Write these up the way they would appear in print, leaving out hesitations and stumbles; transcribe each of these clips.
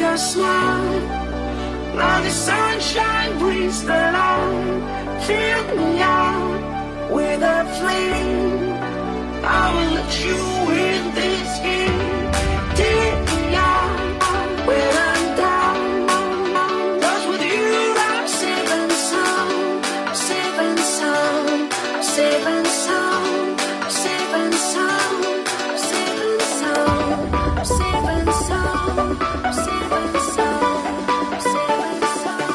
your smile. Now the sunshine brings the light. Fill me out with a flame. I will let you in this game. Take me out when I'm down. 'Cause with you I'm safe and sound. I'm safe and sound. I'm safe and sound. I'm safe and sound. I'm safe and sound. I'm safe and sound. I'm safe and sound. I'm safe and sound.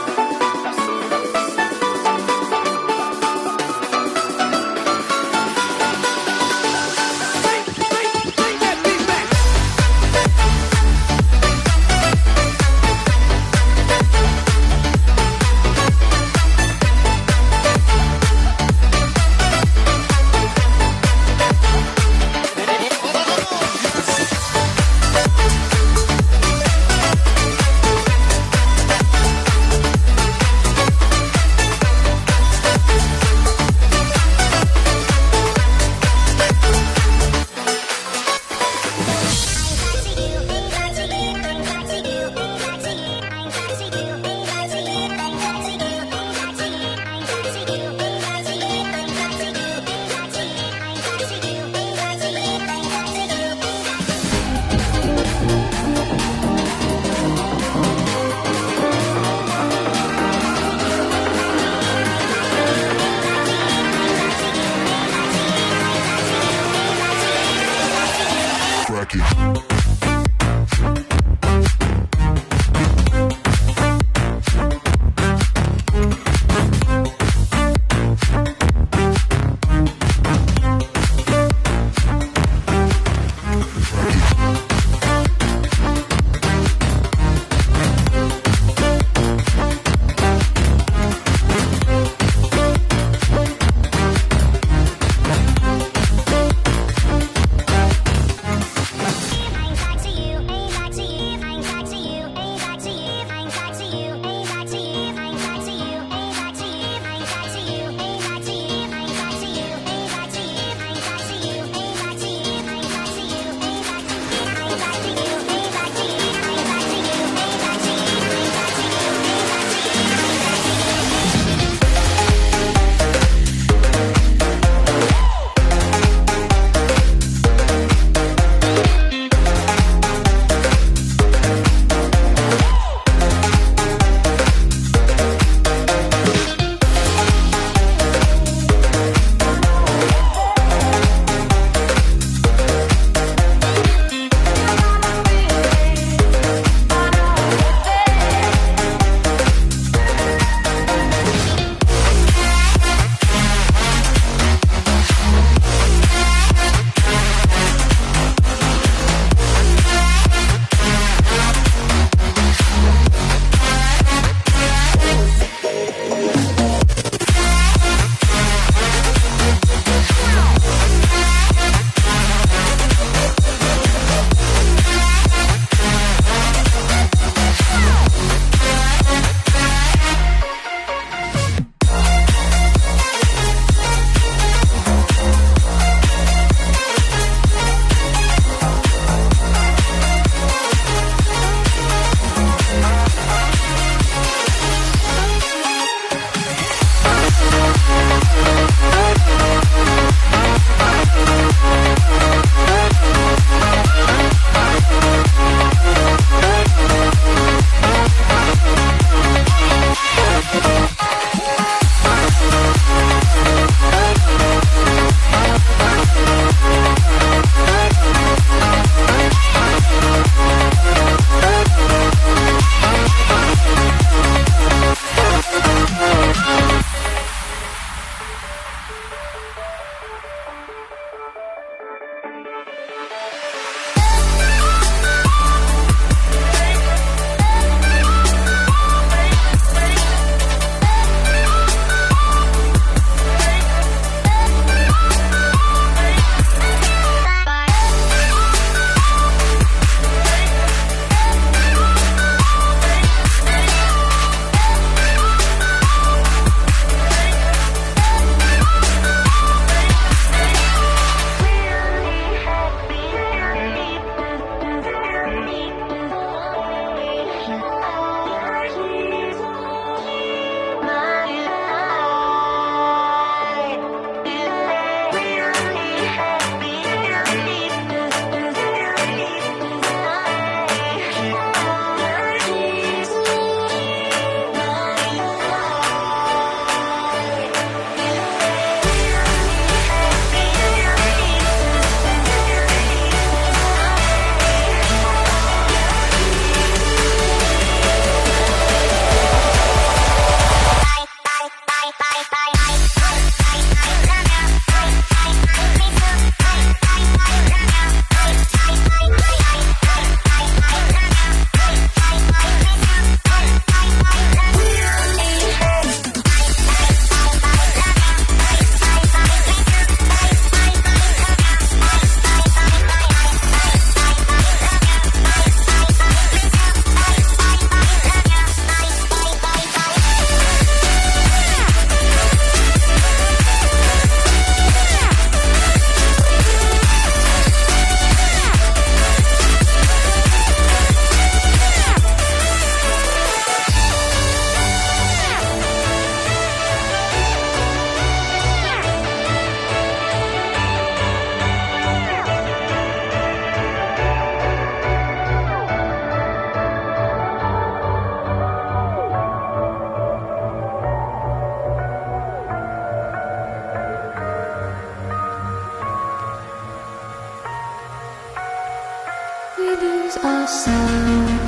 We lose ourselves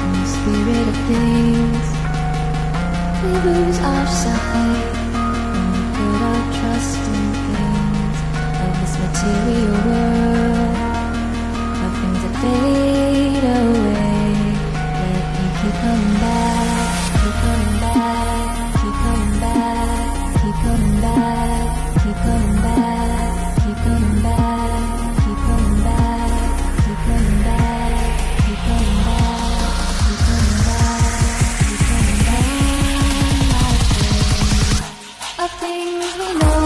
in the spirit of things. We lose our sight when we put our trust in things of this material world, of things that fade away. Let me keep coming back, keep coming back, keep coming back, keep coming back, keep coming back, keep coming back, keep coming back, keep coming back, keep coming back, keep coming back, keep coming back. Of things we know.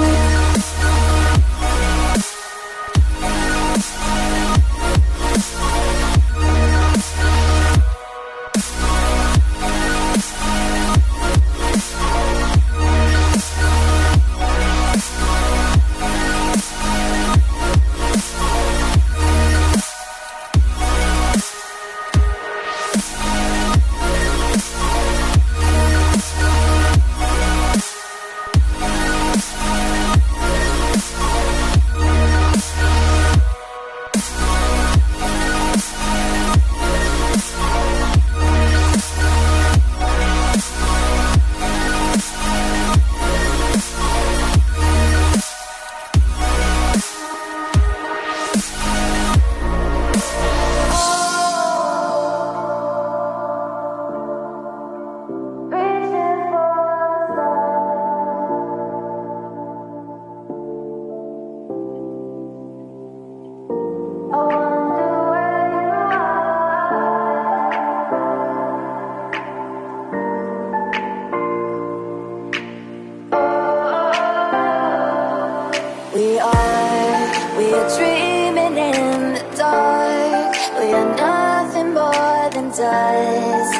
We are dreaming in the dark. We are nothing more than dust.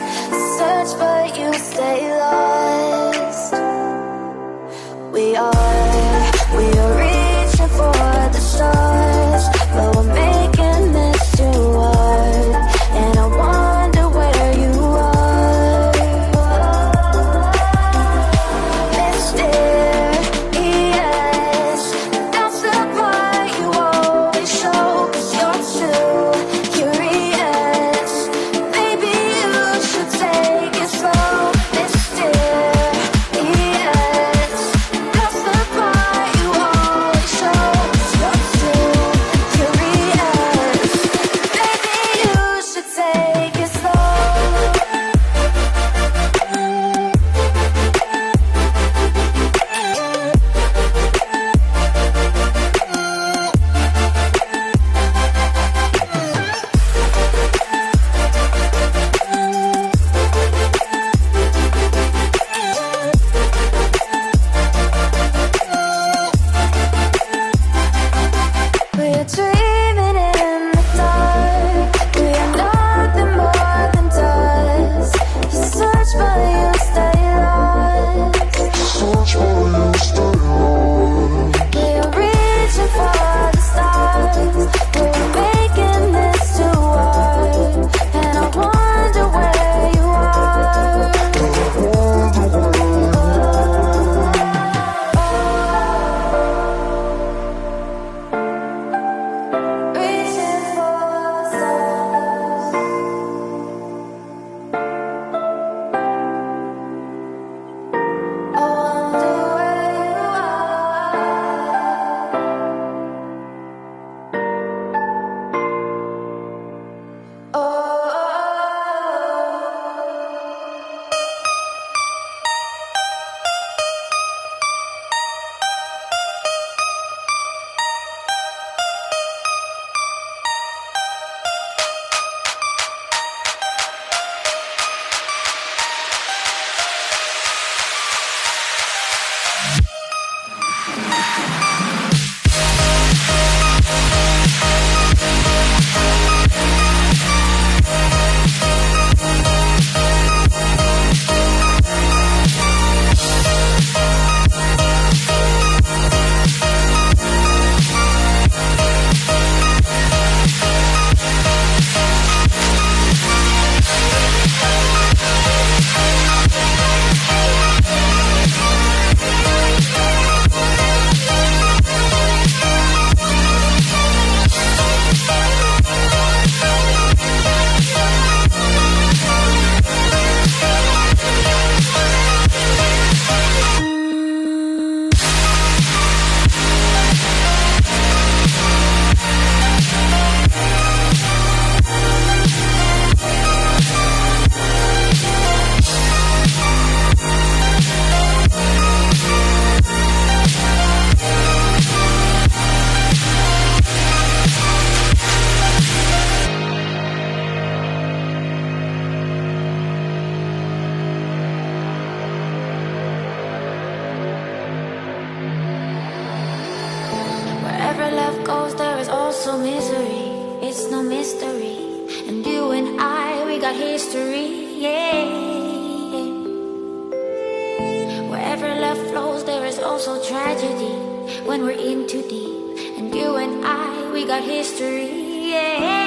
Search but you stay lost. We are reaching for the stars, but we're making this too hard. And I wonder where you are, mysterious. That's the part you always show, 'cause you're too curious. Maybe you it's no mystery. And you and I, we got history, yeah. Wherever love flows, there is also tragedy when we're in too deep. And you and I, we got history, yeah.